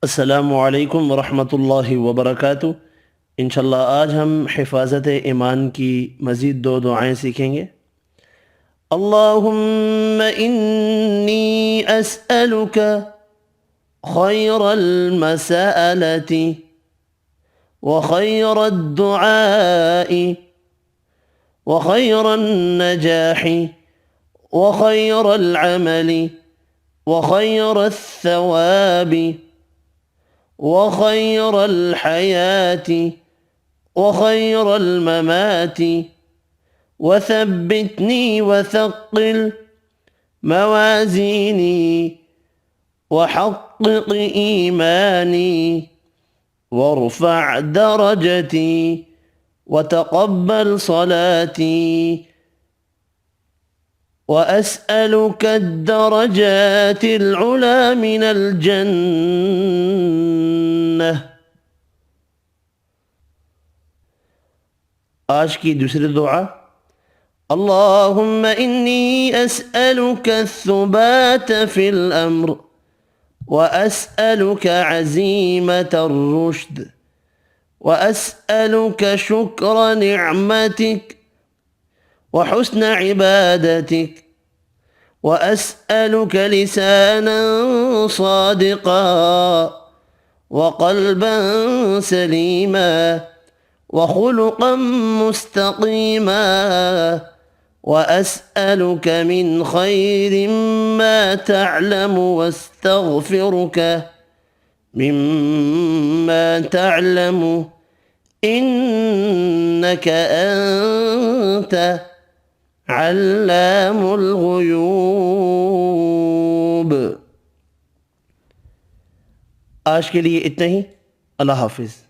अस्सलामुअलैकुम वरहमतुल्लाहि वबरकातुह। इंशाल्लाह आज हम हिफाजत ईमान की मज़ीद दो दुआएं सीखेंगे। अल्लाहुम्मा इन्नी अस्अलुका खैरल मसअलति व खैरद दुआई व खैरन नजाहि व खैरल अमली व खैरस सवाबी وخير الحياة وخير الممات وثبتني وثقل موازيني وحقق إيماني وارفع درجتي وتقبل صلاتي وأسألك الدرجات العلى من الجنة। आज की दूसरी दुआ। अल्लाहुम्मा इन्नी अस्अलुका الثبات في الأمر وأسألك عزيمة الرشد وأسألك شكر نعمتك وحسن عبادتك وأسألك لسانا صادقا وقلبا سليما وخلقا مستقيما وأسألك من خير ما تعلم واستغفرك مما تعلم إنك أنت علام الغयूब। आज के लिए इतना ही। अल्लाह हाफिज़।